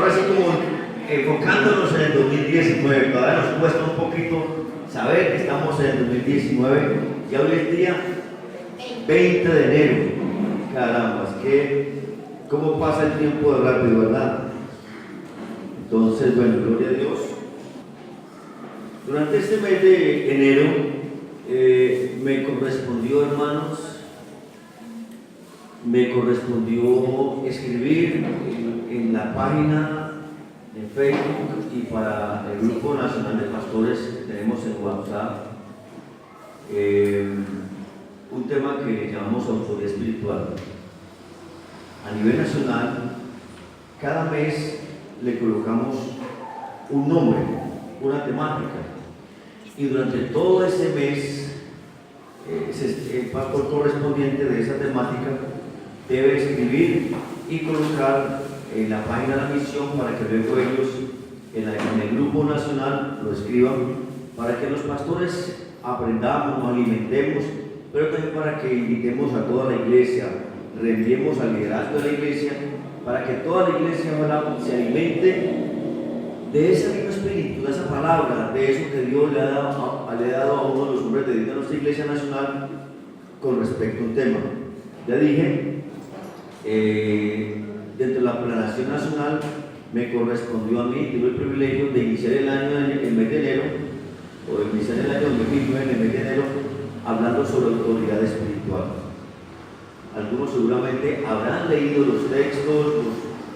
ahora sí como enfocándonos en el 2019, todavía nos cuesta un poquito saber que estamos en el 2019, ya hoy es día 20 de enero. Caramba, es que cómo pasa el tiempo de rápido, ¿verdad? Entonces, bueno, gloria a Dios. Durante este mes de enero me correspondió, hermanos, escribir en la página de Facebook y para el Grupo Nacional de Pastores que tenemos en WhatsApp un tema que llamamos autoridad espiritual. A nivel nacional, cada mes le colocamos un nombre, una temática, y durante todo ese mes el pastor correspondiente de esa temática debe escribir y colocar en la página de la misión para que luego ellos en el grupo nacional lo escriban, para que los pastores aprendamos, nos alimentemos, pero también para que invitemos a toda la iglesia, reenviemos al liderazgo de la iglesia, para que toda la iglesia se alimente de ese mismo espíritu, de esa palabra, de eso que Dios le ha dado a uno de los hombres de Dios de nuestra iglesia nacional con respecto a un tema. Ya dije, dentro de la planación nacional me correspondió a mí, tuve el privilegio de iniciar el año en el mes de enero, o de iniciar el año 2019 en el mes de enero, hablando sobre autoridad espiritual. Algunos seguramente habrán leído los textos,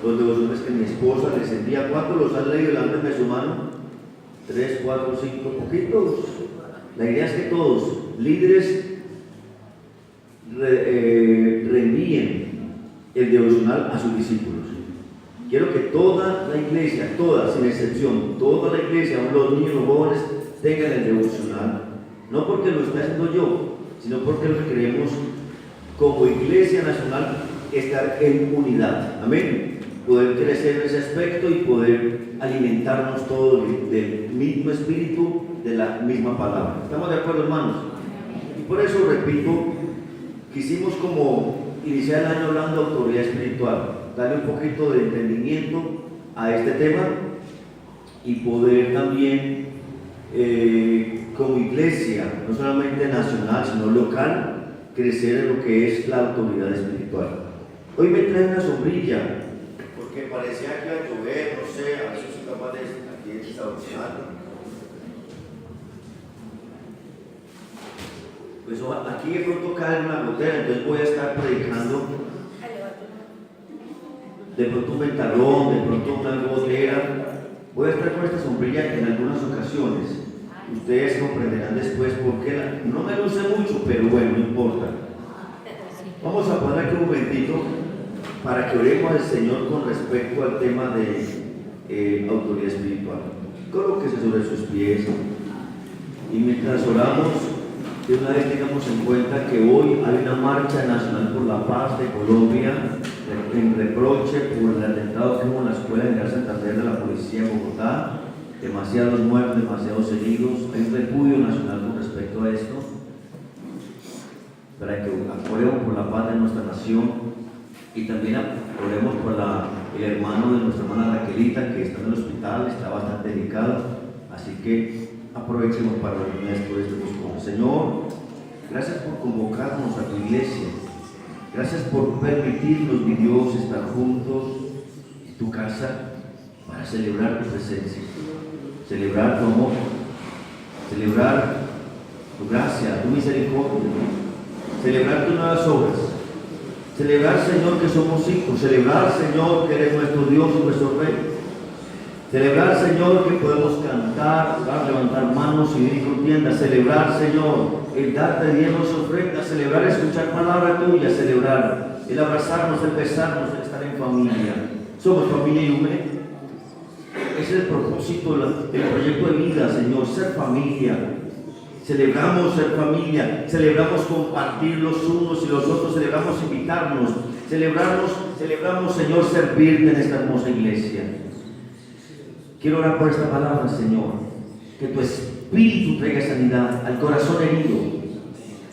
los devociones que mi esposa les envía. ¿Cuántos los han leído? Levántame su mano. 3, 4, 5, poquitos. La idea es que todos, líderes, reenvíen el devocional a sus discípulos. Quiero que toda la iglesia, toda, sin excepción, toda la iglesia, aún los niños, los jóvenes, tengan el devocional. No porque lo esté haciendo yo, sino porque lo que queremos como iglesia nacional estar en unidad. Amén. Poder crecer en ese aspecto y poder alimentarnos todos del mismo espíritu, de la misma palabra. ¿Estamos de acuerdo, hermanos? Y por eso, repito, quisimos como iniciar el año hablando de autoridad espiritual, darle un poquito de entendimiento a este tema y poder también como iglesia, no solamente nacional, sino local, crecer en lo que es la autoridad espiritual. Hoy me trae una sombrilla, porque parecía que iba a llover, no sé, a ver si soy capaz de aquí estacionarlo. Pues aquí de pronto cae una gotera, entonces voy a estar predicando. De pronto un ventarrón, de pronto una gotera. Voy a estar con esta sombrilla en algunas ocasiones. Ustedes comprenderán después por qué no me luce mucho, pero bueno, no importa. Vamos a poner aquí un momentito para que oremos al Señor con respecto al tema de autoridad espiritual. Colóquese sobre sus pies y mientras oramos, de una vez tengamos en cuenta que hoy hay una marcha nacional por la paz de Colombia en reproche por el atentado que hubo en la Escuela General Santander de la Policía en Bogotá. Demasiados muertos, demasiados heridos. Hay un repudio nacional con respecto a esto, para que oremos por la paz de nuestra nación y también oremos por el hermano de nuestra hermana Raquelita, que está en el hospital, está bastante delicado, así que aprovechemos para orar por estas dos cosas. Señor, gracias por convocarnos a tu iglesia, gracias por permitirnos, mi Dios, estar juntos en tu casa para celebrar tu presencia, celebrar tu amor, celebrar tu gracia, tu misericordia, celebrar tus nuevas obras, celebrar, Señor, que somos hijos, celebrar, Señor, que eres nuestro Dios y nuestro Rey, celebrar, Señor, que podemos cantar, levantar manos y ir contienda, celebrar, Señor, el darte diezmos ofrendas, celebrar, escuchar palabra tuya, celebrar el abrazarnos, el besarnos, el estar en familia. Somos familia Yume. Ese es el propósito del proyecto de vida, Señor, ser familia. Celebramos ser familia, celebramos compartir los unos y los otros, celebramos invitarnos, celebramos, Señor, servirte en esta hermosa iglesia. Quiero orar por esta palabra, Señor, que tu Espíritu traiga sanidad al corazón herido,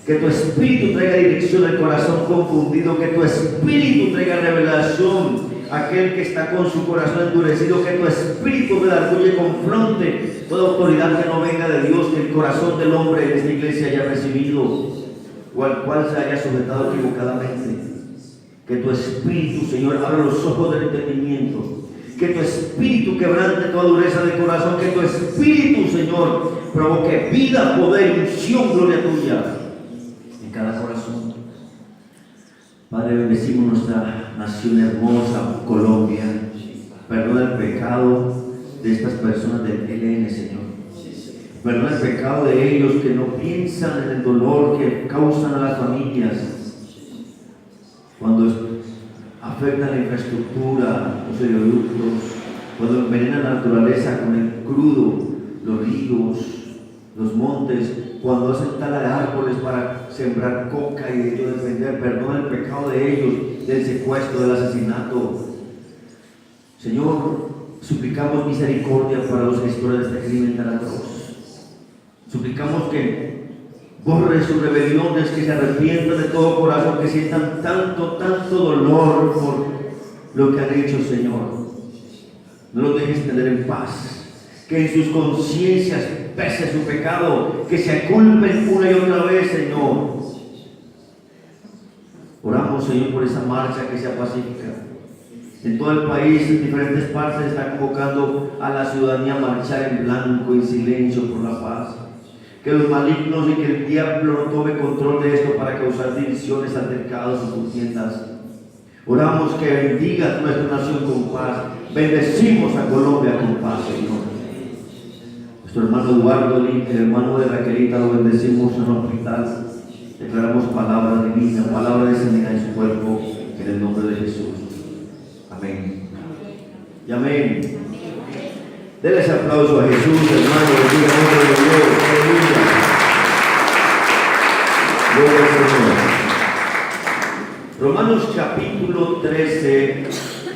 que tu Espíritu traiga dirección al corazón confundido, que tu Espíritu traiga revelación aquel que está con su corazón endurecido, que tu espíritu redarguye y confronte toda autoridad que no venga de Dios, que el corazón del hombre en esta iglesia haya recibido o al cual se haya sujetado equivocadamente. Que tu espíritu, Señor, abra los ojos del entendimiento. Que tu espíritu quebrante toda dureza de corazón. Que tu espíritu, Señor, provoque vida, poder, unción, gloria tuya en cada corazón. Padre, bendecimos nuestra nación hermosa, Colombia. Perdona el pecado de estas personas del ELN, Señor. Perdona el pecado de ellos que no piensan en el dolor que causan a las familias cuando afectan la infraestructura, los oleoductos, cuando envenenan la naturaleza con el crudo, los ríos, los montes, cuando hacen tala de árboles para sembrar coca y de ello defender. Perdona el pecado de ellos, del secuestro, del asesinato. Señor, suplicamos misericordia para los gestores de este crimen tan atroz. Suplicamos que borre sus rebeliones, que se arrepientan de todo corazón, que sientan tanto dolor por lo que han hecho, Señor. No los dejes tener en paz, que en sus conciencias pese su pecado, que se culpen una y otra vez, Señor. Oramos, Señor, por esa marcha que sea pacífica. En todo el país, en diferentes partes, se está convocando a la ciudadanía a marchar en blanco, en silencio, por la paz. Que los malignos y que el diablo no tome control de esto para causar divisiones, altercados o contiendas. Oramos que bendiga nuestra nación con paz. Bendecimos a Colombia con paz, Señor. Nuestro hermano Eduardo, el hermano de Raquelita, lo bendecimos en el hospital. Declaramos palabra divina, palabra de sanidad en su cuerpo, en el nombre de Jesús. Amén. Y amén. Denle ese aplauso a Jesús, hermano. Bendiga el nombre de Dios. Aleluya. Gloria al Señor. Romanos capítulo 13,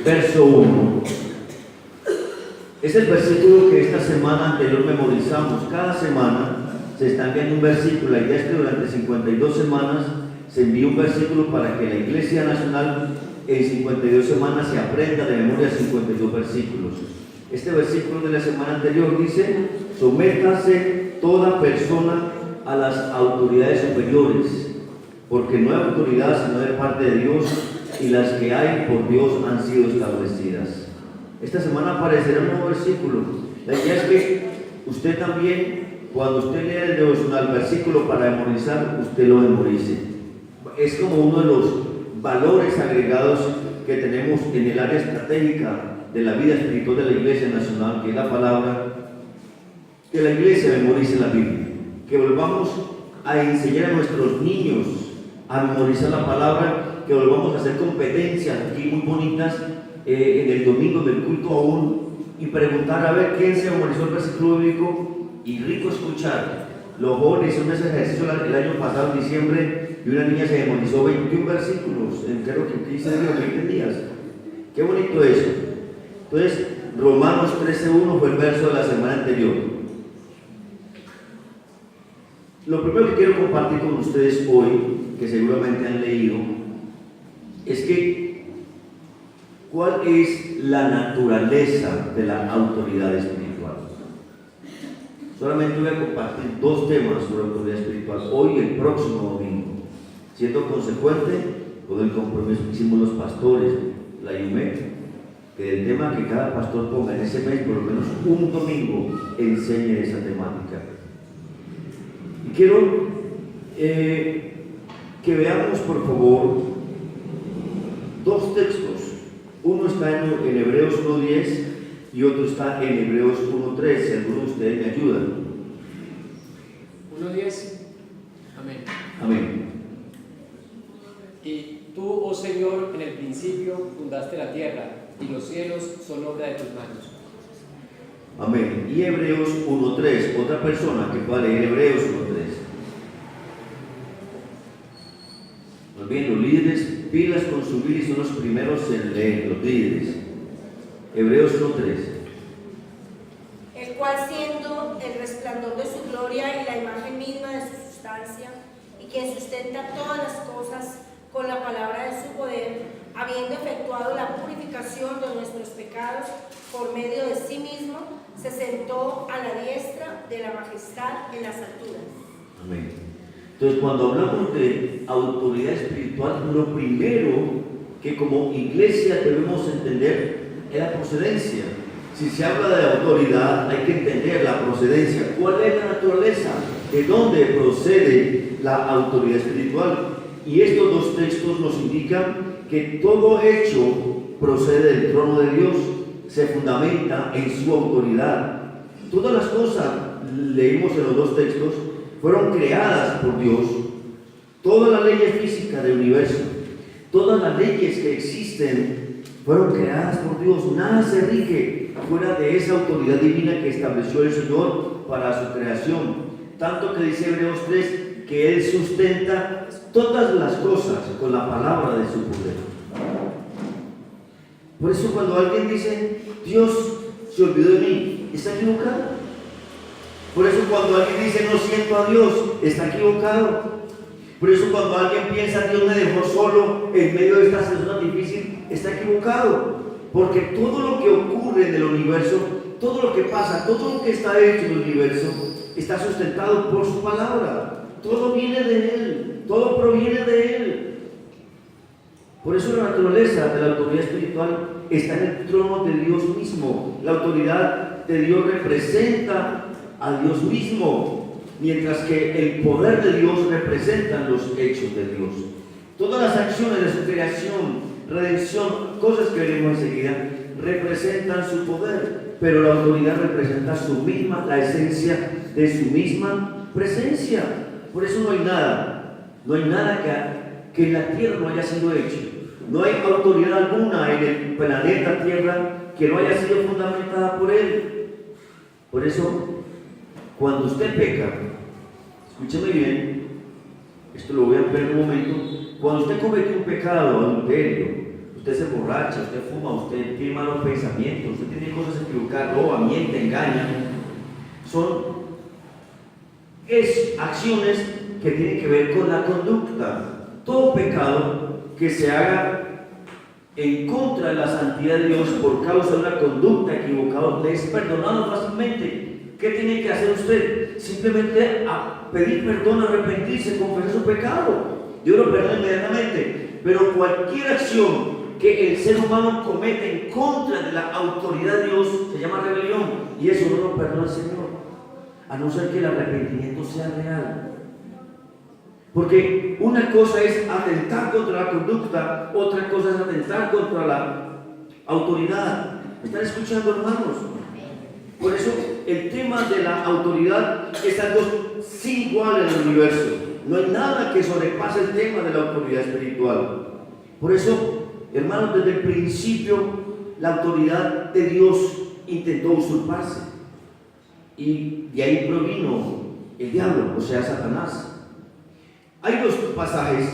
verso 1. Es el versículo que esta semana anterior memorizamos. Cada semana se está enviando un versículo. La idea es que durante 52 semanas se envíe un versículo para que la Iglesia Nacional en 52 semanas se aprenda de memoria 52 versículos. Este versículo de la semana anterior dice: sométase toda persona a las autoridades superiores, porque no hay autoridad sino de parte de Dios, y las que hay por Dios han sido establecidas. Esta semana aparecerá un nuevo versículo. La idea es que usted también, cuando usted lea el devocional, versículo para memorizar, usted lo memorice. Es como uno de los valores agregados que tenemos en el área estratégica de la vida espiritual de la Iglesia Nacional, que es la palabra. Que la Iglesia memorice la Biblia, que volvamos a enseñar a nuestros niños a memorizar la palabra, que volvamos a hacer competencias aquí muy bonitas en el domingo del culto aún, y preguntar a ver quién se memorizó el versículo bíblico, y rico escuchar. Los jóvenes hicieron ese ejercicio el año pasado en diciembre, y una niña se memorizó 21 versículos en creo que 15 días o 20 días. Qué bonito eso. Entonces, Romanos 13:1 fue el verso de la semana anterior. Lo primero que quiero compartir con ustedes hoy, que seguramente han leído, es que ¿cuál es la naturaleza de la autoridad espiritual? Solamente voy a compartir 2 temas sobre autoridad espiritual hoy y el próximo domingo, siendo consecuente con el compromiso que hicimos los pastores, la IUMEC, que el tema que cada pastor ponga en ese mes, por lo menos un domingo, enseñe esa temática. Y quiero que veamos, por favor, 2 textos. Uno está en Hebreos 1:10 y otro está en Hebreos 1:3. Si alguno de ustedes me ayudan. 1:10. Amén. Amén. Y tú, oh Señor, en el principio fundaste la tierra, y los cielos son obra de tus manos. Amén. Y Hebreos 1:3. Otra persona que pueda leer Hebreos 1:3. Pues bien, los líderes, pilas con su Biblia, son los primeros en leer, los líderes. Hebreos 1:3. El cual, siendo el resplandor de su gloria y la imagen misma de su sustancia, y quien sustenta todas las cosas con la palabra de su poder, habiendo efectuado la purificación de nuestros pecados por medio de sí mismo, se sentó a la diestra de la majestad en las alturas. Amén. Entonces, cuando hablamos de autoridad espiritual, lo primero que como iglesia debemos entender es la procedencia. Si se habla de autoridad, hay que entender la procedencia. ¿Cuál es la naturaleza? ¿De dónde procede la autoridad espiritual? Y estos dos textos nos indican que todo hecho procede del trono de Dios, se fundamenta en su autoridad. Todas las cosas, leímos en los dos textos, fueron creadas por Dios. Todas las leyes físicas del universo, todas las leyes que existen, fueron creadas por Dios. Nada se rige fuera de esa autoridad divina que estableció el Señor para su creación. Tanto que dice Hebreos 3 que Él sustenta todas las cosas con la palabra de su poder. Por eso cuando alguien dice, Dios se olvidó de mí, ¿está equivocado? Por eso cuando alguien dice, no siento a Dios, está equivocado. Por eso cuando alguien piensa, Dios me dejó solo en medio de esta situación difícil, está equivocado. Porque todo lo que ocurre en el universo, todo lo que pasa, todo lo que está hecho en el universo, está sustentado por su palabra. Todo viene de Él, todo proviene de Él. Por eso la naturaleza de la autoridad espiritual está en el trono de Dios mismo. La autoridad de Dios representa a Dios mismo, mientras que el poder de Dios representa los hechos de Dios. Todas las acciones de su creación, redención, cosas que veremos enseguida, representan su poder, pero la autoridad representa su misma, la esencia de su misma presencia. Por eso no hay nada que en la tierra no haya sido hecho. No hay autoridad alguna en el planeta Tierra que no haya sido fundamentada por Él. Por eso, cuando usted peca, escúcheme bien, esto lo voy a ver en un momento. Cuando usted comete un pecado, adulterio, usted se emborracha, usted fuma, usted tiene malos pensamientos, usted tiene cosas equivocadas, roba, miente, engaña, son acciones que tienen que ver con la conducta. Todo pecado que se haga en contra de la santidad de Dios por causa de una conducta equivocada le es perdonado fácilmente. ¿Qué tiene que hacer usted? Simplemente a pedir perdón, arrepentirse, confesar su pecado. Dios lo perdona inmediatamente. Pero cualquier acción que el ser humano comete en contra de la autoridad de Dios se llama rebelión, y eso no lo perdona el Señor, a no ser que el arrepentimiento sea real. Porque una cosa es atentar contra la conducta, otra cosa es atentar contra la autoridad. ¿Me están escuchando, hermanos? Por eso el tema de la autoridad es algo sin igual en el universo. No hay nada que sobrepase el tema de la autoridad espiritual. Por eso, hermanos, desde el principio la autoridad de Dios intentó usurparse, y de ahí provino el diablo, o sea, Satanás. Hay dos pasajes,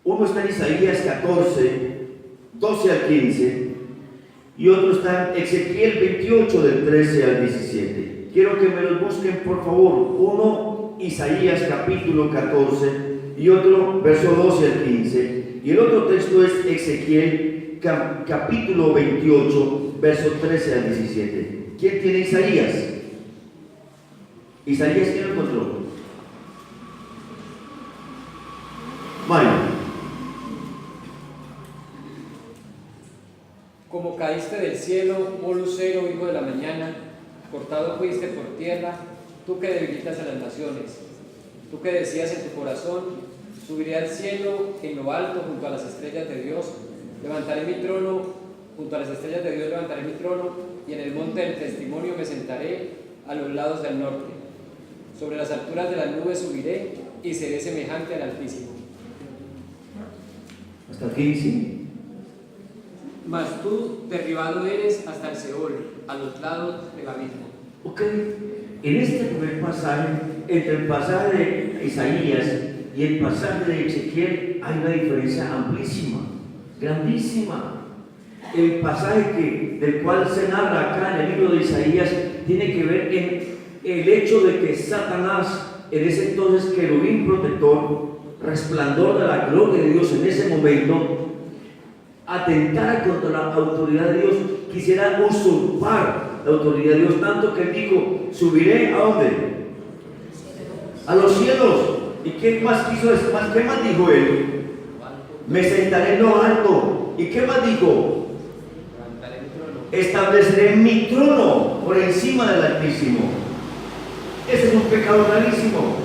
uno está en Isaías 14, 12 al 15, y otro está en Ezequiel 28, del 13 al 17. Quiero que me los busquen, por favor. Uno, Isaías capítulo 14, y otro, verso 12 al 15. Y el otro texto es Ezequiel capítulo 28, verso 13 al 17. ¿Quién tiene Isaías? Isaías, ¿quién lo encontró? Mario. Como caíste del cielo, oh lucero, hijo de la mañana, cortado fuiste por tierra, tú que debilitas a las naciones. Tú que decías en tu corazón, subiré al cielo en lo alto junto a las estrellas de Dios, levantaré mi trono, junto a las estrellas de Dios levantaré mi trono, y en el monte del testimonio me sentaré a los lados del norte. Sobre las alturas de las nubes subiré y seré semejante al Altísimo. ¿Hasta aquí sí? Mas tú derribado eres hasta el Seol, a los lados del abismo. Ok, en este primer pasaje, entre el pasaje de Isaías y el pasaje de Ezequiel, hay una diferencia amplísima, grandísima. El pasaje del cual se narra acá en el libro de Isaías tiene que ver en el hecho de que Satanás, en ese entonces querubín protector, resplandor de la gloria de Dios en ese momento, atentara contra la autoridad de Dios, quisiera usurpar la autoridad de Dios, tanto que él dijo, subiré ¿a dónde? A los cielos. ¿Y qué más quiso decir? ¿Qué más dijo él? Me sentaré en lo alto. ¿Y qué más dijo? Estableceré mi trono por encima del Altísimo. Ese es un pecado gravísimo.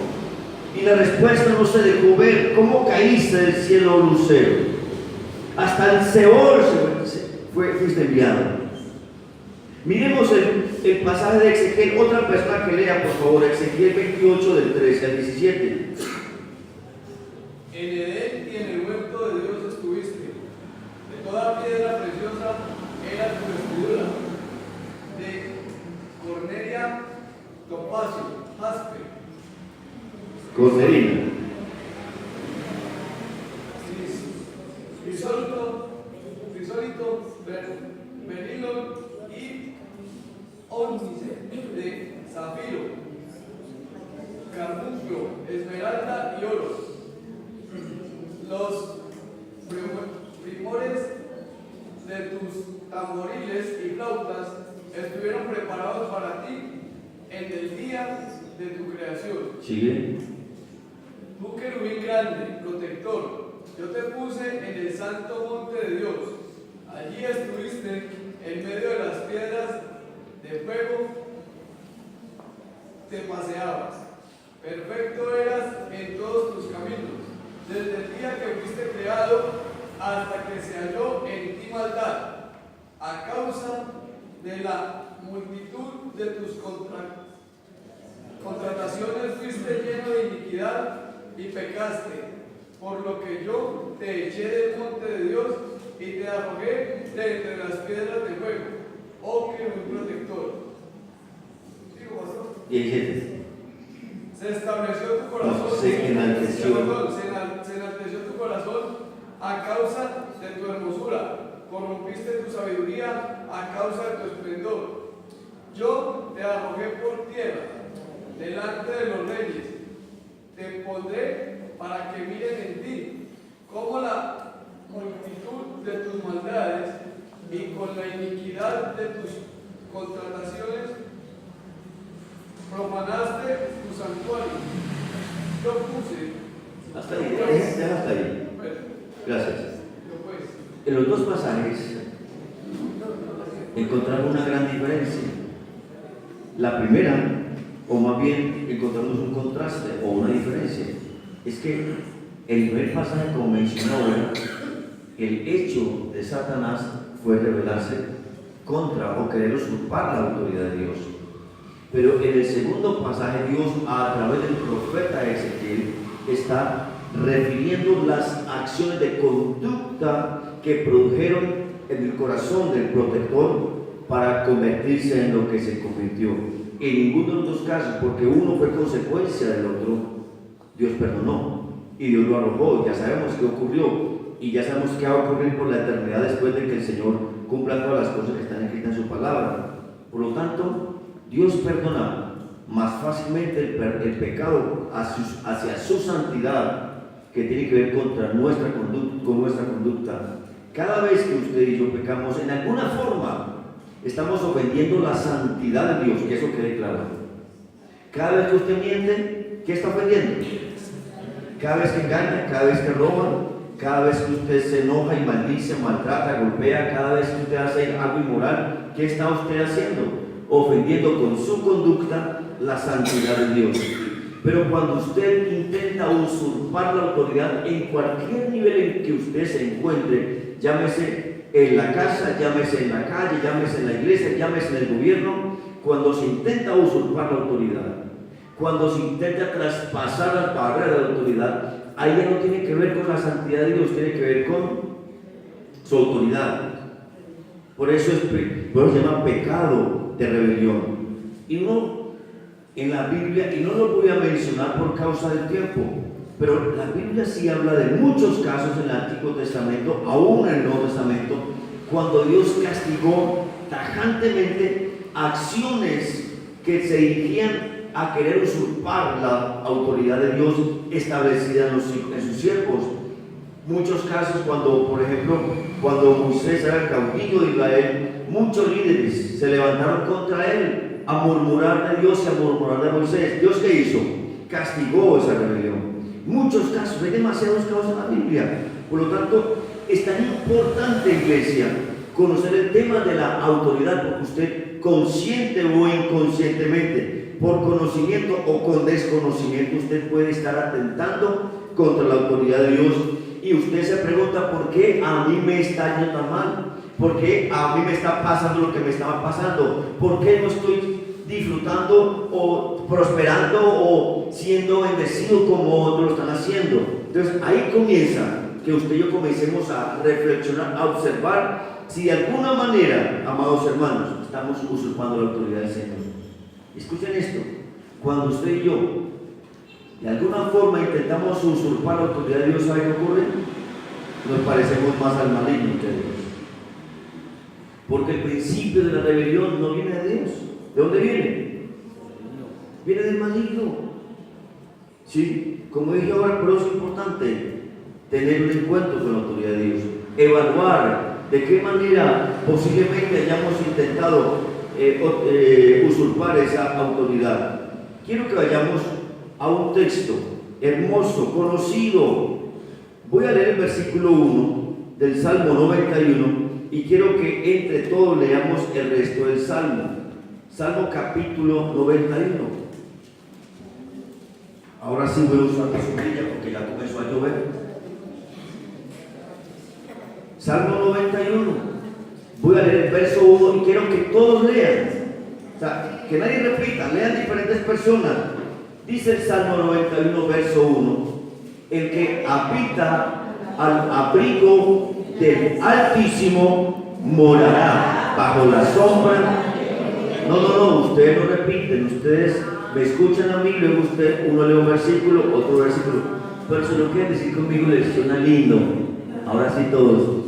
Y la respuesta no se dejó ver. ¿Cómo caíste del cielo, lucero? Hasta el Seol fuiste enviado. Miremos el pasaje de Ezequiel. Otra persona que lea, por favor, Ezequiel 28, del 13 al 17. En Edén y en el huerto de Dios estuviste. De toda piedra preciosa era tu vestidura. De cornelia, topacio, jaspe, Cornerina. crisólito, berilo y ónice de zafiro, carbunclo, esmeralda y oro. Los primores de tus tamboriles y flautas estuvieron preparados para ti en el día de tu creación. Sigue. Tú querubín grande, protector, yo te puse en el santo monte de Dios. Allí estuviste en medio de las piedras de fuego, te paseabas. Perfecto eras en todos tus caminos, desde el día que fuiste creado hasta que se halló en ti maldad. A causa de la multitud de tus contrataciones fuiste lleno de iniquidad y pecaste, por lo que yo te eché del monte de Dios y te arrojé de entre las piedras de fuego, oh querubín protector. ¿Sigo, pastor? 17. Se estableció tu corazón, No, se enalteció. se enalteció tu corazón a causa de tu hermosura, corrompiste tu sabiduría a causa de tu esplendor. Yo te arrojé por tierra, delante de los reyes, te pondré para que miren en ti, como la multitud de tus maldades y con la iniquidad de tus contrataciones profanaste tu santuario. Yo puse. Hasta ahí, deja hasta ahí. Gracias. En los dos pasajes encontramos una gran diferencia. La primera, o más bien encontramos un contraste o una diferencia, es que el primer pasaje, como mencionó ahora, el hecho de Satanás fue rebelarse contra o querer usurpar la autoridad de Dios. Pero en el segundo pasaje, Dios, a través del profeta Ezequiel, está refiriendo las acciones de conducta que produjeron en el corazón del protector para convertirse en lo que se convirtió. En ninguno de los dos casos, porque uno fue consecuencia del otro, Dios perdonó y Dios lo arrojó. Ya sabemos qué ocurrió y ya sabemos qué va a ocurrir por la eternidad después de que el Señor cumpla todas las cosas que están escritas en su palabra. Por lo tanto, Dios perdona más fácilmente el pecado hacia su santidad, que tiene que ver con nuestra conducta. Cada vez que usted y yo pecamos, en alguna forma estamos ofendiendo la santidad de Dios, que eso quede claro. Cada vez que usted miente, ¿qué está ofendiendo? Cada vez que engaña, cada vez que roba, cada vez que usted se enoja y maldice, maltrata, golpea, cada vez que usted hace algo inmoral, ¿qué está usted haciendo? Ofendiendo con su conducta la santidad de Dios. Pero cuando usted intenta usurpar la autoridad en cualquier nivel en que usted se encuentre, llámese en la casa, llámese en la calle, llámese en la iglesia, llámese en el gobierno, cuando se intenta usurpar la autoridad, cuando se intenta traspasar las barreras de la autoridad, ahí ya no tiene que ver con la santidad de Dios, tiene que ver con su autoridad. Por eso se llama pecado de rebelión. Y no en la Biblia, y no lo voy a mencionar por causa del tiempo, pero la Biblia sí habla de muchos casos en el Antiguo Testamento, aún en el Nuevo Testamento, cuando Dios castigó tajantemente acciones que se dirigían a querer usurpar la autoridad de Dios establecida en sus siervos. Muchos casos cuando, por ejemplo, cuando Moisés era el caudillo de Israel, muchos líderes se levantaron contra él a murmurar de Dios y a murmurar de Moisés. ¿Dios qué hizo? Castigó esa rebelión. Muchos casos, hay demasiados casos en la Biblia. Por lo tanto, es tan importante, iglesia, conocer el tema de la autoridad, porque usted, consciente o inconscientemente, por conocimiento o con desconocimiento, usted puede estar atentando contra la autoridad de Dios. Y usted se pregunta, ¿por qué a mí me está yendo tan mal? ¿Por qué a mí me está pasando lo que me estaba pasando? ¿Por qué no estoy disfrutando o prosperando o siendo bendecido como otros lo están haciendo? Entonces ahí comienza que usted y yo comencemos a reflexionar, a observar si de alguna manera, amados hermanos, estamos usurpando la autoridad del Señor. Escuchen esto: cuando usted y yo de alguna forma intentamos usurpar la autoridad de Dios, ¿sabe qué ocurre? Nos parecemos más al maligno que a Dios, porque el principio de la rebelión no viene de Dios. ¿De dónde viene? Viene del maligno. Sí, como dije ahora, pero es importante tener un encuentro con la autoridad de Dios, evaluar de qué manera posiblemente hayamos intentado usurpar esa autoridad. Quiero que vayamos a un texto hermoso, conocido. Voy a leer el versículo 1 del Salmo 91 y quiero que entre todos leamos el resto del Salmo. Salmo capítulo 91. Ahora sí voy a usar la sombrilla porque ya comenzó a llover. Salmo 91. Voy a leer el verso 1 y quiero que todos lean. O sea, que nadie repita, lean diferentes personas. Dice el Salmo 91, verso 1: el que habita al abrigo del Altísimo morará bajo la sombra. No, ustedes no repiten, ustedes me escuchan a mí, luego uno lee un versículo, otro versículo, pero si lo quieren decir conmigo les suena lindo. Ahora sí todos.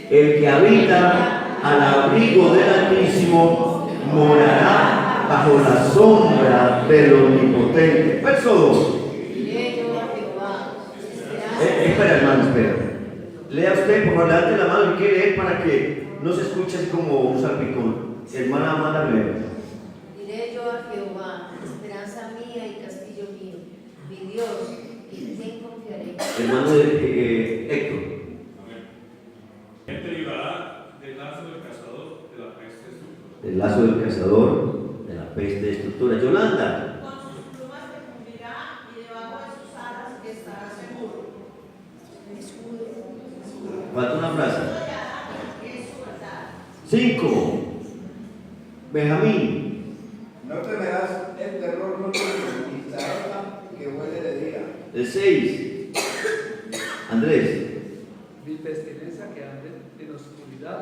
El que habita al abrigo del Altísimo morará bajo la sombra del Omnipotente. Verso 2. Espera, hermano, espera. Lea usted, por favor, levante la mano y quiere leer para que no se escuche así como un salpicón. Hermana Amanda, lea. Diré yo a Jehová, esperanza mía y castillo mío, mi Dios, en quien confiaré. Hermano Héctor. Él te librará del lazo del cazador, de la peste destructora. El lazo del cazador, de la peste destructora. Yolanda. Con sus plumas te cubrirá y debajo de sus alas estarás seguro. Falta una frase. Es su verdad. 5. Benjamín. No temerás el terror nocturno, ni saeta que huele de día. El 6. Andrés. Ni pestilencia que ande en oscuridad,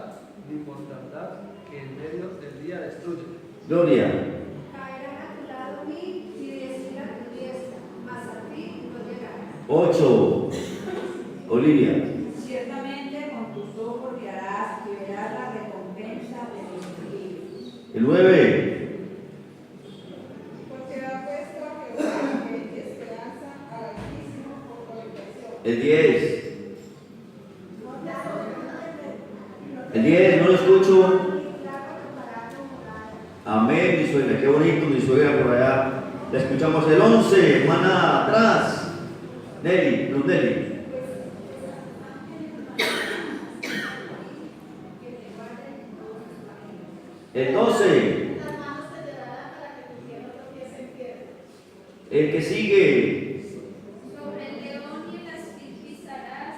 ni mortandad que en medio del día destruye. Gloria. Caerán a tu lado 1000 y 10.000 a tu diestra, mas a ti no llegarán. 8. Olivia. Ciertamente con tus ojos guiarás y verás la recompensa de los impíos. El 9. Porque ha puesto a Jehová en esperanza al Altísimo por tu habitación. El 10. El 10, no lo escucho. Amén, mi suegra, qué bonito, mi suegra por allá. La escuchamos. El 11, hermana atrás. Nelly, Luz Nelly. El 12. El que sigue. Sobre el león y el astil pisarás,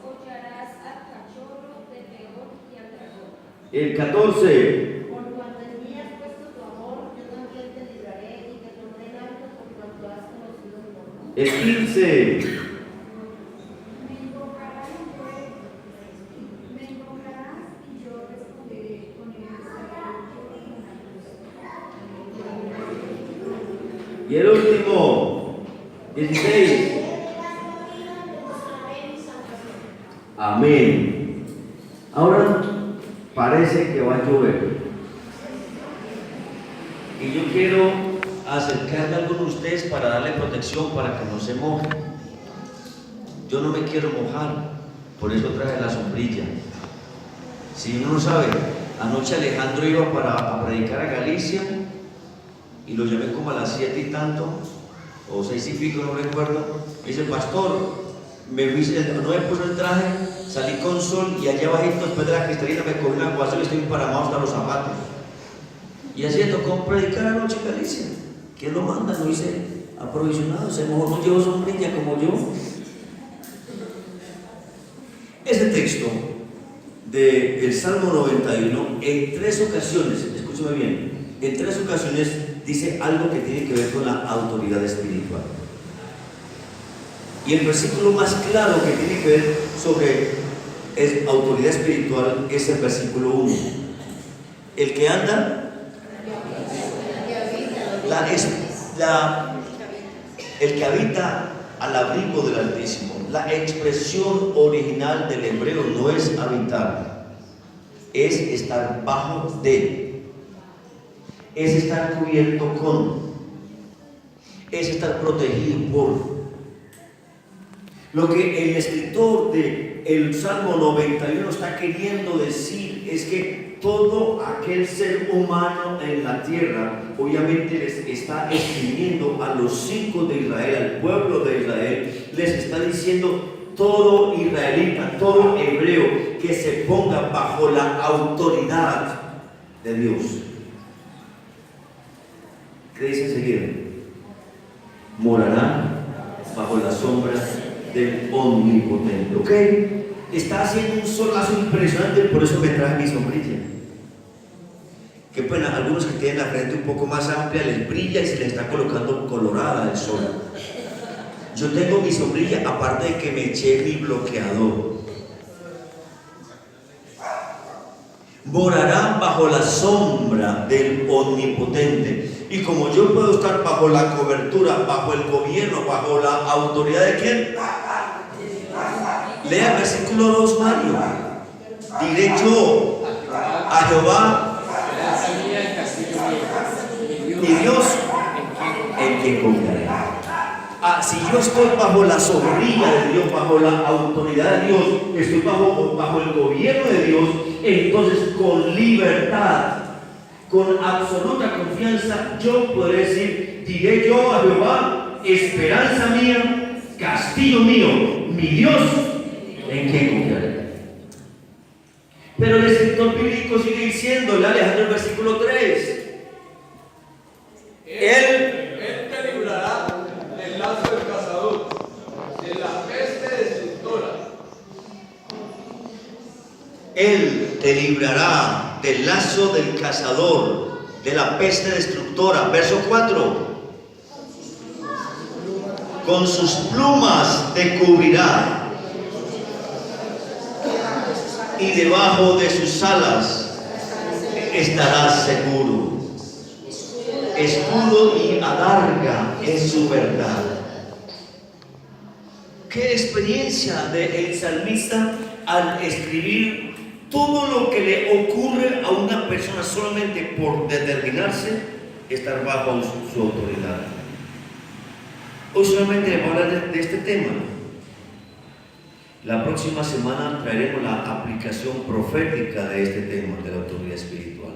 hollarás al cachorro del león y al dragón. El 14. Por cuanto en mí has puesto tu amor, yo también te libraré y te pondré en alto por cuanto has conocido mi nombre. El 15. Me invocarás y yo responderé con el Y el último. 16. Amén. Ahora parece que va a llover. Y yo quiero acercarme a algunos de ustedes para darle protección para que no se mojen. Yo no me quiero mojar. Por eso traje la sombrilla. Si uno no sabe, anoche Alejandro iba a predicar a Galicia y lo llamé como a las 7 y tanto, o 6 y pico, no recuerdo. Me dice, pastor, no me puse el traje, salí con sol y allá bajito después de la cristalina me cogí una aguacero y estoy emparamado hasta los zapatos. Y así me tocó predicar anoche en Galicia. ¿Quién lo manda? No hice aprovisionado, se mejor no llevo sombrilla como yo. Este texto del Salmo 91, en 3 ocasiones, escúchame bien, en 3 ocasiones dice algo que tiene que ver con la autoridad espiritual. Y el versículo más claro que tiene que ver sobre autoridad espiritual es el versículo 1. El que anda, el que habita al abrigo del Altísimo. La expresión original del hebreo no es habitar, es estar bajo de, es estar cubierto con, es estar protegido por. Lo que el escritor del Salmo 91 está queriendo decir es que todo aquel ser humano en la tierra, obviamente les está escribiendo a los hijos de Israel, al pueblo de Israel, les está diciendo todo israelita, todo hebreo que se ponga bajo la autoridad de Dios. ¿Qué dice enseguida? Morará bajo la sombra del Omnipotente. ¿Ok? Está haciendo un solazo impresionante, por eso me traje mi sombrilla. Qué pena, algunos que tienen la frente un poco más amplia les brilla y se les está colocando colorada el sol. Yo tengo mi sombrilla, aparte de que me eché mi bloqueador. Morarán bajo la sombra del Omnipotente. Y como yo puedo estar bajo la cobertura, bajo el gobierno, bajo la autoridad de ¿quién? Lea el versículo 2, Mario. Diré yo a Jehová, mi Dios, en quien confiaré. Si yo estoy bajo la sombrilla de Dios, bajo la autoridad de Dios, estoy bajo el gobierno de Dios, entonces con libertad, con absoluta confianza, yo podré decir, diré yo a Jehová, esperanza mía, castillo mío, mi Dios, en quien confiaré. Pero el escritor bíblico sigue diciéndole a Alejandro el versículo 3. Él te librará del lazo del cazador, de la peste destructora. Él te librará del lazo del cazador, de la peste destructora. Verso 4. Con sus plumas te cubrirá y debajo de sus alas estarás seguro. Escudo y adarga en su verdad. Qué experiencia del salmista al escribir todo lo que le ocurre a una persona solamente por determinarse estar bajo su autoridad. Hoy solamente le voy a hablar de este tema. La próxima semana traeremos la aplicación profética de este tema de la autoridad espiritual.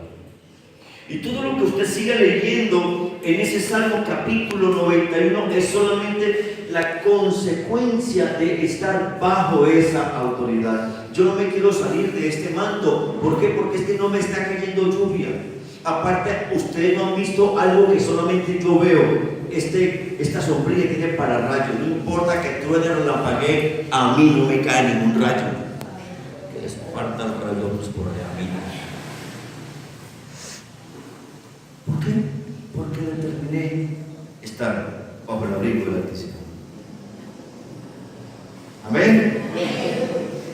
Y todo lo que usted siga leyendo en ese Salmo capítulo 91 es solamente la consecuencia de estar bajo esa autoridad. Yo no me quiero salir de este manto. ¿Por qué? Porque es que no me está cayendo lluvia. Aparte, ustedes no han visto algo que solamente yo veo. Esta sombrilla tiene pararrayos. No importa que truene o la apague, a mí no me cae ningún rayo. Que les partan rayos por allá a mí. ¿Por qué? Porque determiné estar bajo el abrigo del Altísimo. Amén.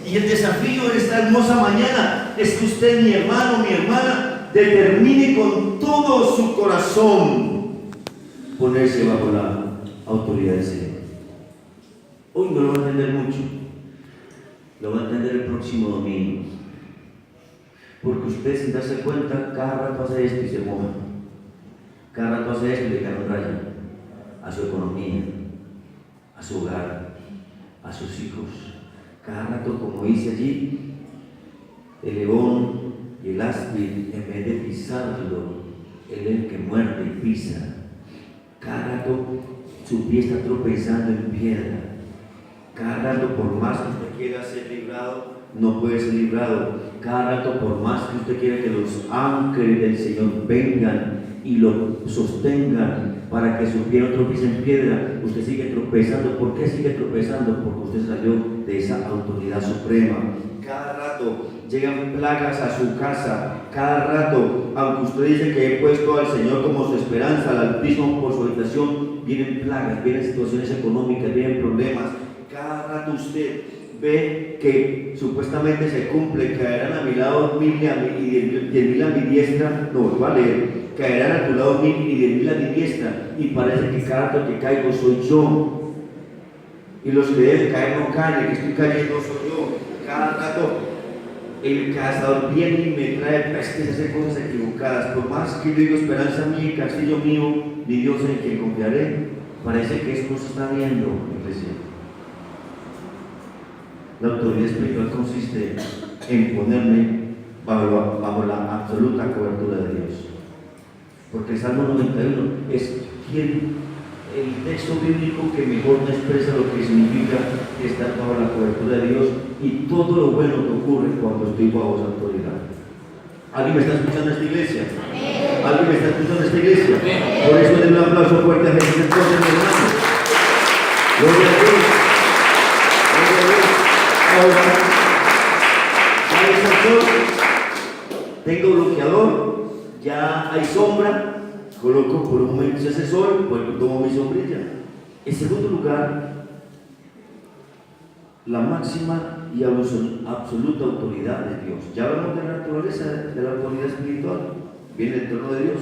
Y el desafío en esta hermosa mañana es que usted, mi hermano, mi hermana, determine con todo su corazón ponerse bajo la autoridad del Señor. Hoy no lo va a entender mucho, lo va a entender el próximo domingo, porque usted, sin darse cuenta, cada rato hace esto y se moja, cada rato hace esto y le cae un rayo a su economía, a su hogar, a sus hijos. Cada rato, como dice allí, el león y el áspid, en vez de pisarlo, él es el que muerde y pisa. Cada rato su pie está tropezando en piedra. Cada rato, por más que usted quiera ser librado, no puede ser librado. Cada rato, por más que usted quiera que los ángeles del Señor vengan y lo sostengan para que su pie no tropiece en piedra, usted sigue tropezando. ¿Por qué sigue tropezando? Porque usted salió de esa autoridad suprema. Cada rato llegan plagas a su casa. Cada rato, aunque usted dice que he puesto al Señor como su esperanza, al Altísimo por su habitación, vienen plagas, vienen situaciones económicas, vienen problemas. Cada rato usted ve que supuestamente se cumple, caerán a mi lado 1000 y 10.000 a mi diestra. No, vale, caerán a tu lado 1000 y 10.000 a mi diestra, y parece que cada rato que caigo soy yo, y los que deben caer no caen, el que estoy cayendo soy yo. Cada rato el cazador viene y me trae pestes, hace cosas equivocadas. Por más que yo digo esperanza mía y castillo mío, mi Dios en quien confiaré, parece que eso no se está viendo, iglesia. La autoridad espiritual consiste en ponerme bajo la absoluta cobertura de Dios. Porque el Salmo 91 es el texto bíblico que mejor me expresa lo que significa estar bajo la cobertura de Dios y todo lo bueno que ocurre cuando estoy bajo su autoridad. ¿Alguien me está escuchando en esta iglesia? ¿Alguien me está escuchando en esta iglesia? Por eso denle un aplauso fuerte a Jesús entonces, mi hermano. Gloria a Dios. Gloria a Dios. Ahora, ya es el sol, tengo bloqueador, ya hay sombra, coloco por un momento si hace sol, pues tomo mi sombrilla. En segundo lugar, la máxima y absoluta autoridad de Dios. Ya hablamos de la naturaleza de la autoridad espiritual, viene el trono de Dios.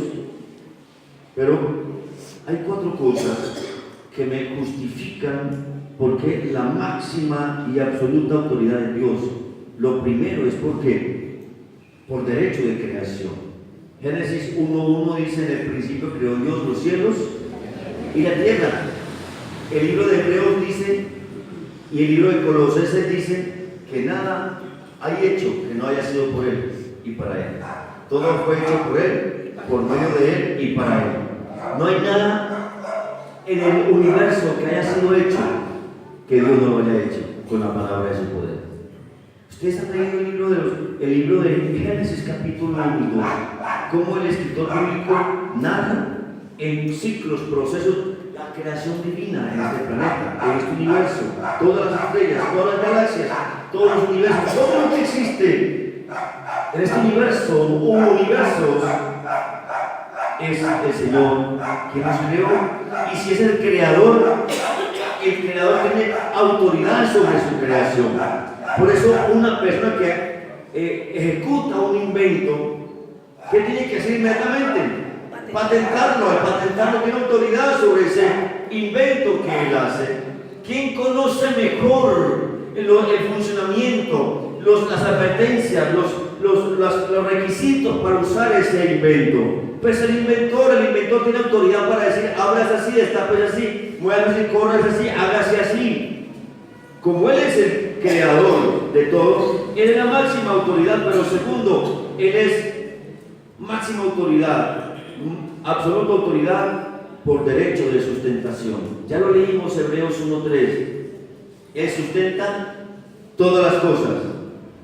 Pero hay 4 cosas que me justifican porque la máxima y absoluta autoridad de Dios. Lo primero es porque por derecho de creación. Génesis 1:1 dice: en el principio creó Dios los cielos y la tierra. El libro de Hebreos dice, y el libro de Colosenses dice, que nada hay hecho que no haya sido por Él y para Él. Todo fue hecho por Él, por medio de Él y para Él. No hay nada en el universo que haya sido hecho que Dios no lo haya hecho con la palabra de su poder. Ustedes han leído el libro de Génesis capítulo 1 y 2, cómo el escritor bíblico narra en ciclos, procesos, la creación divina en este planeta, en este universo, todas las estrellas, todas las galaxias, todos los universos, todo lo que existe en este universo o universos es el Señor quien nos creó. Y si es el creador tiene autoridad sobre su creación. Por eso una persona que ejecuta un invento, ¿qué tiene que hacer inmediatamente? Patentarlo. Al patentarlo tiene autoridad sobre ese invento que él hace. ¿Quién conoce mejor el funcionamiento, las advertencias, los requisitos para usar ese invento? Pues el inventor tiene autoridad para decir: ábrase así, destapes así, muévase, corras así, hágase así. Como él es el creador de todo, él es la máxima autoridad. Pero segundo, él es máxima autoridad, absoluta autoridad por derecho de sustentación. Ya lo leímos, Hebreos 1:3. Él sustenta todas las cosas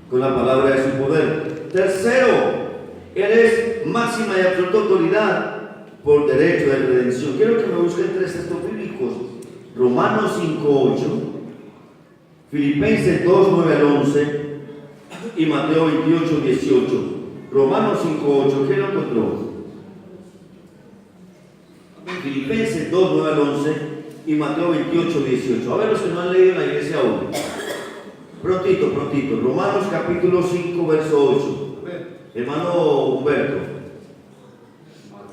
con la palabra de su poder. Tercero, él es máxima y absoluta autoridad por derecho de redención. Quiero que me busquen 3 textos bíblicos: Romanos 5:8, Filipenses 2:9 al 11 y Mateo 28:18. Romanos 5:8, ¿quién lo encontró? Filipenses 2:9 al 11 y Mateo 28:18. A ver los que no han leído en la iglesia aún. Prontito. Romanos capítulo 5, verso 8. Hermano Humberto.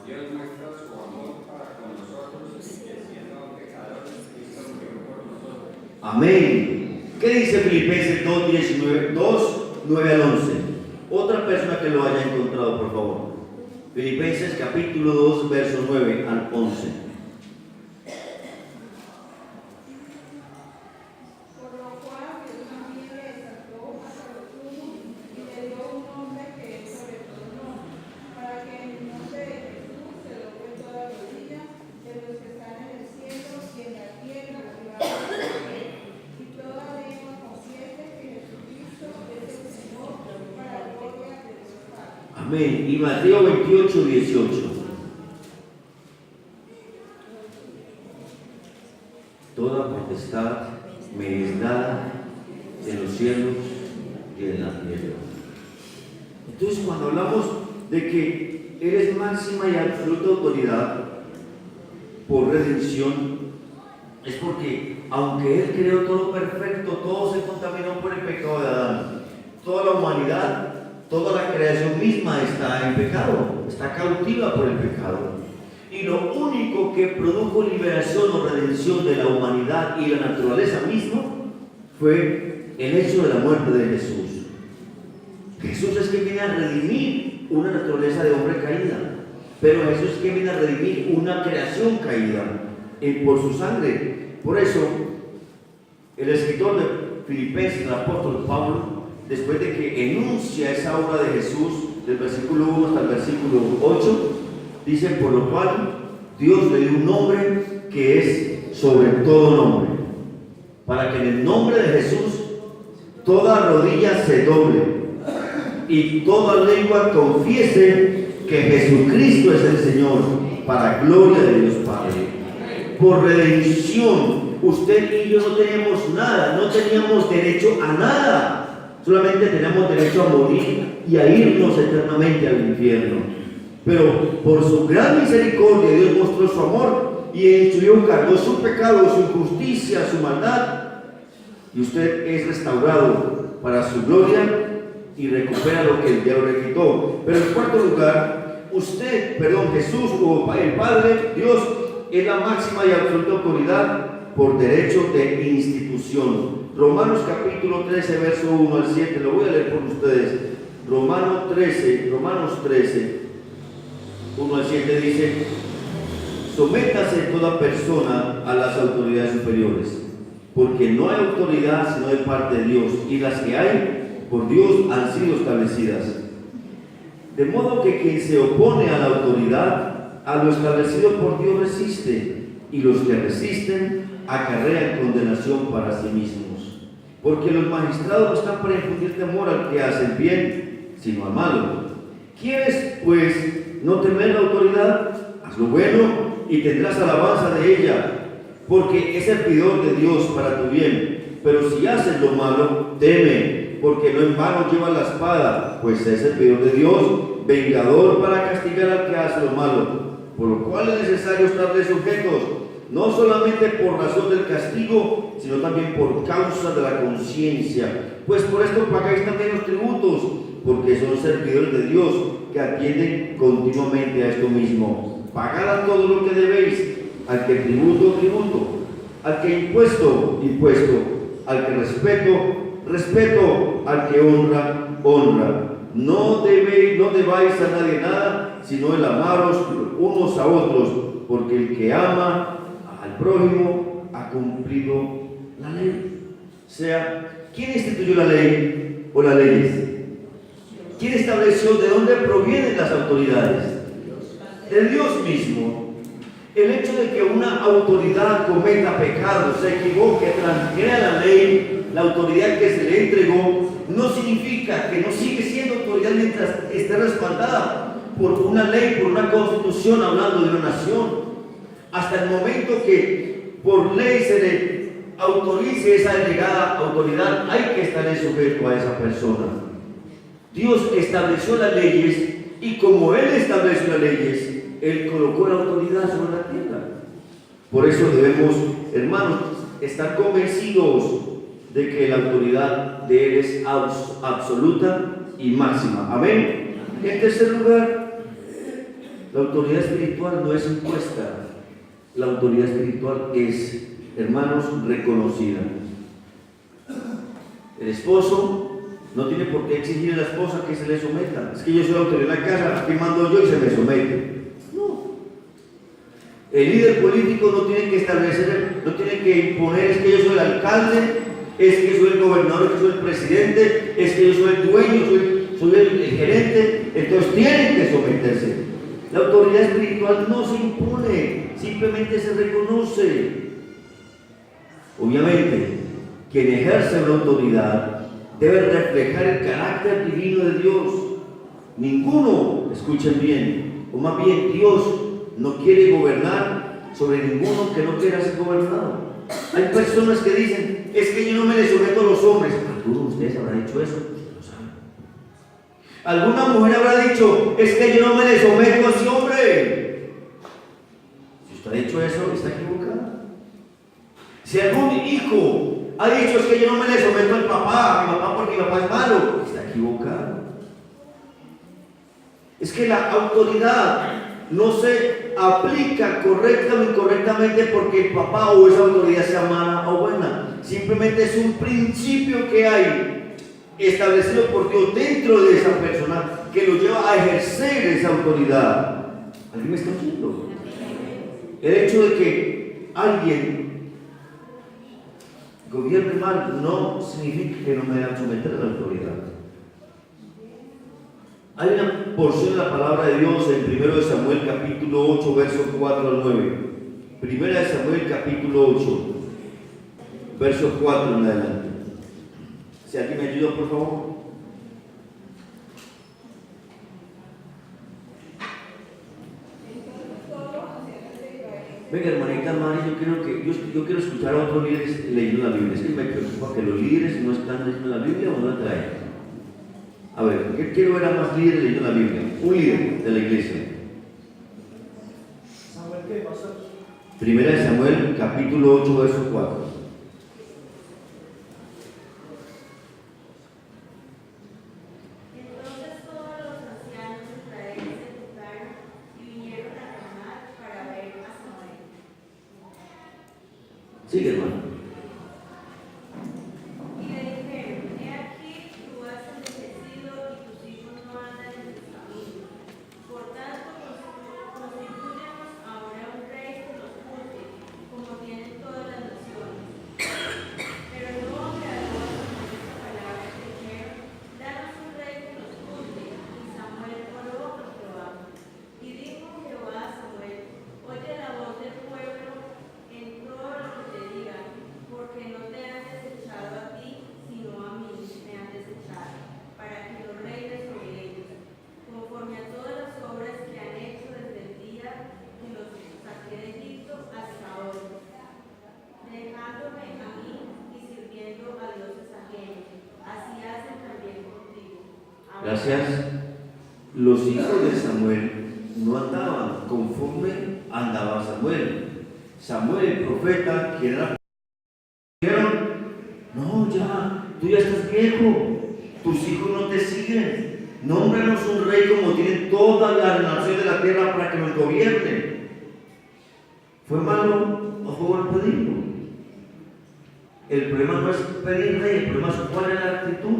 Dios muestra su amor para con nosotros, y siendo pecadores, Cristo murió por nosotros. Amén. ¿Qué dice Filipenses 2:9 al 11? Otra persona que lo haya encontrado, por favor. Filipenses capítulo 2, verso 9 al 11. Por lo cual Dios también le Amén. Y Mateo 28, 18. Toda potestad me es dada en los cielos y en la tierra. Entonces, cuando hablamos de que Él es máxima y absoluta autoridad por redención, es porque aunque Él creó todo perfecto, todo se contaminó por el pecado de Adán. Toda la humanidad, toda la creación misma está en pecado, está cautiva por el pecado. Y lo único que produjo liberación o redención de la humanidad y la naturaleza misma fue el hecho de la muerte de Jesús. Jesús es que viene a redimir una naturaleza de hombre caída, pero Jesús es que viene a redimir una creación caída por su sangre. Por eso, el escritor de Filipenses, el apóstol Pablo, después de que enuncia esa obra de Jesús, del versículo 1 hasta el versículo 8, dice: por lo cual Dios le dio un nombre que es sobre todo nombre, para que en el nombre de Jesús toda rodilla se doble y toda lengua confiese que Jesucristo es el Señor, para gloria de Dios Padre. Por redención, usted y yo no teníamos nada, no teníamos derecho a nada, solamente teníamos derecho a morir y a irnos eternamente al infierno. Pero por su gran misericordia Dios mostró su amor y en su Hijo cargó su pecado, su injusticia, su maldad, y usted es restaurado para su gloria y recupera lo que el diablo le quitó. Pero en cuarto lugar, Jesús o el Padre, Dios, es la máxima y absoluta autoridad por derecho de institución. Romanos capítulo 13, verso 1 al 7, lo voy a leer por ustedes. Romanos 13, 1 al 7 dice: sométase toda persona a las autoridades superiores, porque no hay autoridad sino de parte de Dios, y las que hay por Dios han sido establecidas. De modo que quien se opone a la autoridad, a lo establecido por Dios resiste, y los que resisten acarrean condenación para sí mismos. Porque los magistrados no están para infundir temor al que hace el bien, sino al malo. ¿Quieres, pues, no temer la autoridad? Haz lo bueno y tendrás alabanza de ella, porque es servidor de Dios para tu bien. Pero si haces lo malo, teme, porque no en vano lleva la espada, pues es servidor de Dios, vengador para castigar al que hace lo malo. Por lo cual es necesario estarle sujetos, no solamente por razón del castigo, sino también por causa de la conciencia. Pues por esto pagáis también los tributos, porque son servidores de Dios, que atienden continuamente a esto mismo. Pagad a todo lo que debéis, al que tributo, tributo, al que impuesto, impuesto, al que respeto, respeto, al que honra, honra. No debáis a nadie nada, sino el amaros unos a otros, porque el que ama al prójimo ha cumplido la ley. O sea, ¿quién instituyó la ley o las leyes? ¿Quién estableció de dónde provienen las autoridades? De Dios mismo. El hecho de que una autoridad cometa pecado, se equivoque, transgreda la ley, la autoridad que se le entregó, no significa que no sigue siendo autoridad mientras esté respaldada por una ley, por una constitución, hablando de una nación. Hasta el momento que por ley se le autorice esa delegada autoridad, hay que estar en sujeto a esa persona. Dios estableció las leyes, y como Él estableció las leyes, Él colocó la autoridad sobre la tierra. Por eso debemos, hermanos, estar convencidos de que la autoridad de Él es absoluta y máxima. Amén. En tercer lugar, la autoridad espiritual no es impuesta. La autoridad espiritual es, hermanos, reconocida. El esposo no tiene por qué exigir a la esposa que se le someta. Es que yo soy la autoridad en la casa, aquí mando yo y se me somete. No. El líder político no tiene que establecer, no tiene que imponer: es que yo soy el alcalde, es que soy el gobernador, es que soy el presidente, es que yo soy el dueño, soy el gerente. Entonces tienen que someterse. La autoridad espiritual no se impone, simplemente se reconoce. Obviamente, quien ejerce la autoridad debe reflejar el carácter divino de Dios. Ninguno, escuchen bien, o más bien Dios no quiere gobernar sobre ninguno que no quiera ser gobernado. Hay personas que dicen, es que yo no me le someto a los hombres. ¿Alguno de ustedes habrá dicho eso? Usted lo sabe. Alguna mujer habrá dicho, es que yo no me le someto a ese hombre. Si usted ha dicho eso, está equivocado. Si algún hijo ha dicho, es que yo no me le someto al papá, a mi papá porque mi papá es malo, está equivocado. Es que la autoridad no se aplica correcta o incorrectamente porque el papá o esa autoridad sea mala o buena. Simplemente es un principio que hay establecido por Dios dentro de esa persona que lo lleva a ejercer esa autoridad. ¿Alguien me está oyendo? El hecho de que alguien gobierne mal no significa que no me deba someter a la autoridad. Hay una porción de la palabra de Dios en 1 Samuel capítulo 8, versos 4 al 9. 1 Samuel capítulo 8, versos 4 en adelante. Si alguien me ayuda, por favor. Venga, hermanita Mari, yo quiero escuchar a otros líderes leyendo la Biblia. Es que me preocupa que los líderes no están leyendo la Biblia o no la traen. A ver, yo quiero ver a más líderes leyendo la Biblia. Un líder de la iglesia. Samuel, ¿qué pasó? 1 Samuel, capítulo 8, verso 4. Entonces todos los ancianos de Israel se juntaron y vinieron a Ramá para ver a Samuel. Sigue, hermano. Y le dijeron, he aquí, tú has envejecido y tus hijos no andan en tus caminos. Por tanto, constituyamos ahora un rey que los juzgue, como tienen todas las naciones. Pero no agradó a Samuel esta palabra que dijeron, danos un rey que nos juzgue. Y Samuel oró a Jehová. Y dijo Jehová a Samuel, oye la voz del pueblo en todo lo que te digan, porque no te han desechado a ti, sino a mí me han desechado, para que lo reines sobre ellos, conforme a todas las obras que han hecho desde el día que los saqué de Egipto hasta hoy, dejándome a mí y sirviendo a dioses ajenos. Así hacen también contigo. Ahora, Gracias. Los hijos de Samuel no andaban conforme andaba Samuel. Samuel, el profeta, quien era, dijeron, no, ya, tú ya estás viejo, tus hijos no te siguen, nómbranos un rey como tienen todas las naciones de la tierra para que nos gobierne. ¿Fue malo o fue bueno pedirlo? El problema no es pedir rey, el problema es cuál es la actitud,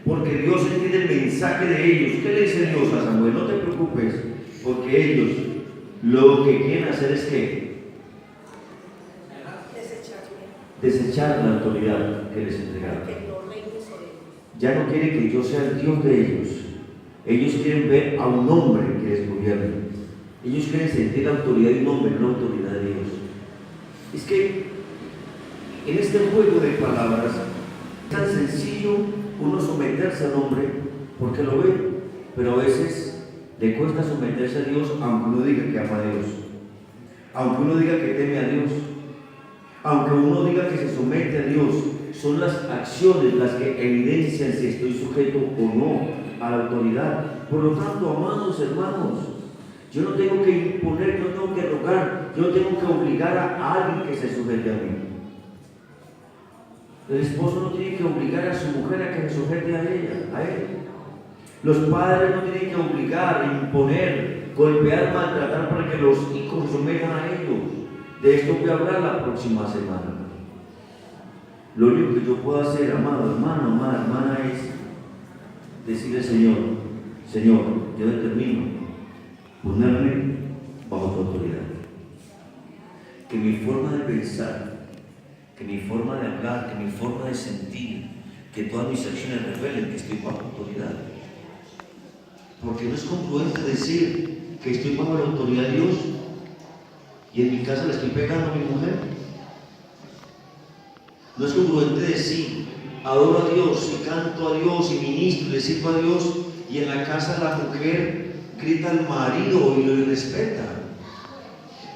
porque Dios entiende el mensaje de ellos. ¿Qué le dice Dios a Samuel? No te preocupes, porque ellos lo que quieren hacer es que desechar la autoridad que les entregaron. Ya no quieren que yo sea el Dios de ellos. Ellos quieren ver a un hombre que les gobierne. Ellos quieren sentir la autoridad de un hombre, no la autoridad de Dios. Es que en este juego de palabras es tan sencillo uno someterse al hombre porque lo ve, pero a veces le cuesta someterse a Dios aunque uno diga que ama a Dios, aunque uno diga que teme a Dios, aunque uno diga que se somete a Dios. Son las acciones las que evidencian si estoy sujeto o no a la autoridad. Por lo tanto, amados hermanos, yo no tengo que imponer, no tengo que rogar, yo no tengo que obligar a alguien que se sujete a mí. El esposo no tiene que obligar a su mujer a que se sujete a ella, a él. Los padres no tienen que obligar, imponer, golpear, maltratar para que los hijos se sometan a ellos. De esto voy a hablar la próxima semana. Lo único que yo puedo hacer, amado hermano, amada hermana, es decirle, Señor, yo determino ponerme bajo tu autoridad. Que mi forma de pensar, que mi forma de hablar, que mi forma de sentir, que todas mis acciones revelen que estoy bajo autoridad. Porque no es congruente decir que estoy bajo la autoridad de Dios y en mi casa le estoy pegando a mi mujer. No es congruente decir, adoro a Dios y canto a Dios y ministro y le sirvo a Dios y en la casa la mujer grita al marido y lo irrespeta.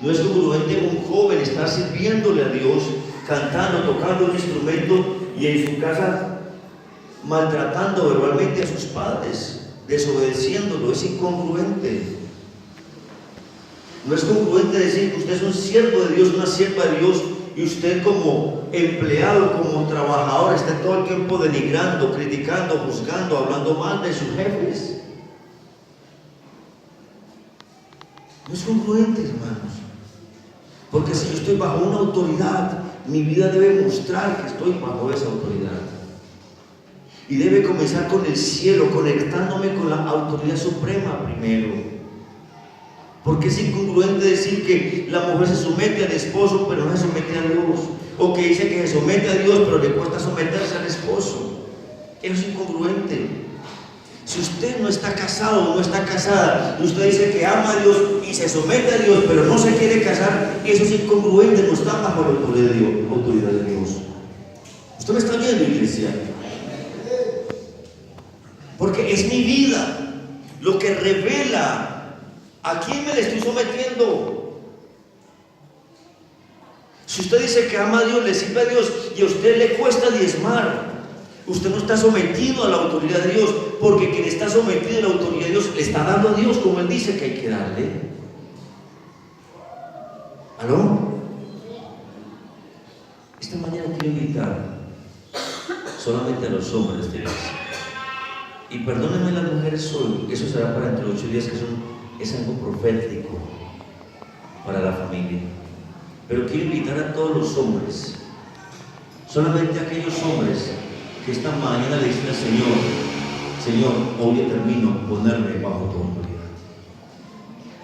No es congruente un joven estar sirviéndole a Dios, cantando, tocando un instrumento y en su casa maltratando verbalmente a sus padres, desobedeciéndolo. Es incongruente. No es congruente decir que usted es un siervo de Dios, una sierva de Dios, y usted como empleado, como trabajador, esté todo el tiempo denigrando, criticando, juzgando, hablando mal de sus jefes. No es congruente, hermanos. Porque si yo estoy bajo una autoridad, mi vida debe mostrar que estoy bajo esa autoridad. Y debe comenzar con el cielo, conectándome con la autoridad suprema primero. Porque es incongruente decir que la mujer se somete al esposo, pero no se somete a Dios. O que dice que se somete a Dios, pero le cuesta someterse al esposo. Eso es incongruente. Si usted no está casado o no está casada, y usted dice que ama a Dios y se somete a Dios, pero no se quiere casar, eso es incongruente, no está bajo la autoridad de Dios. ¿Usted me está viendo, iglesia? Porque es mi vida lo que revela a quién me le estoy sometiendo. Si usted dice que ama a Dios, le sirve a Dios y a usted le cuesta diezmar, usted no está sometido a la autoridad de Dios, porque quien está sometido a la autoridad de Dios le está dando a Dios como Él dice que hay que darle. ¿Aló? Esta mañana quiero invitar solamente a los hombres de iglesia. Y perdónenme las mujeres hoy, eso será para entre 8 días, que es algo profético para la familia. Pero quiero invitar a todos los hombres, solamente a aquellos hombres que esta mañana le dicen al Señor: Señor, hoy determino ponerme bajo tu autoridad.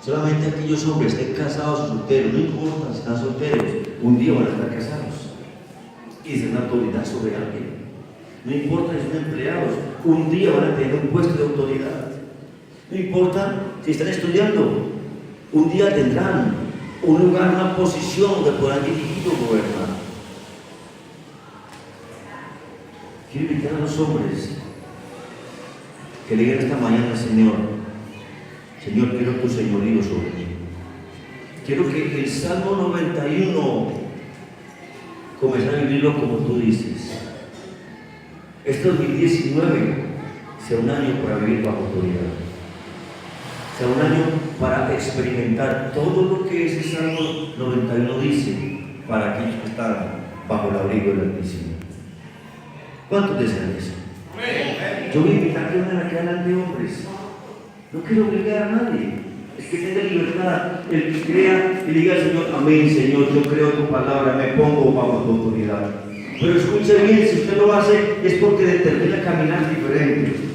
Solamente aquellos hombres que estén casados o solteros, no importa si están solteros, un día van a estar casados y es una autoridad sobre alguien. No importa si son empleados, un día van a tener un puesto de autoridad. No importa si están estudiando, un día tendrán un lugar, una posición donde podrán dirigir o gobernar. Quiero invitar a los hombres que le digan esta mañana al Señor: Señor, quiero tu señorío sobre mí. Quiero que el Salmo 91 comenzar a vivirlo como tú dices. Este 2019 sea un año para vivir bajo autoridad. Sea un año para experimentar todo lo que ese Salmo 91 dice para aquellos que están bajo el abrigo del Altísimo. ¿Cuántos desean eso? Yo voy a invitar que vengan aquí adelante, hombres. No quiero obligar a nadie. Es que tenga libertad. El que crea y diga al Señor: amén, Señor, yo creo tu palabra, me pongo bajo tu autoridad. Pero escuche bien, si usted lo hace es porque determina caminar diferente.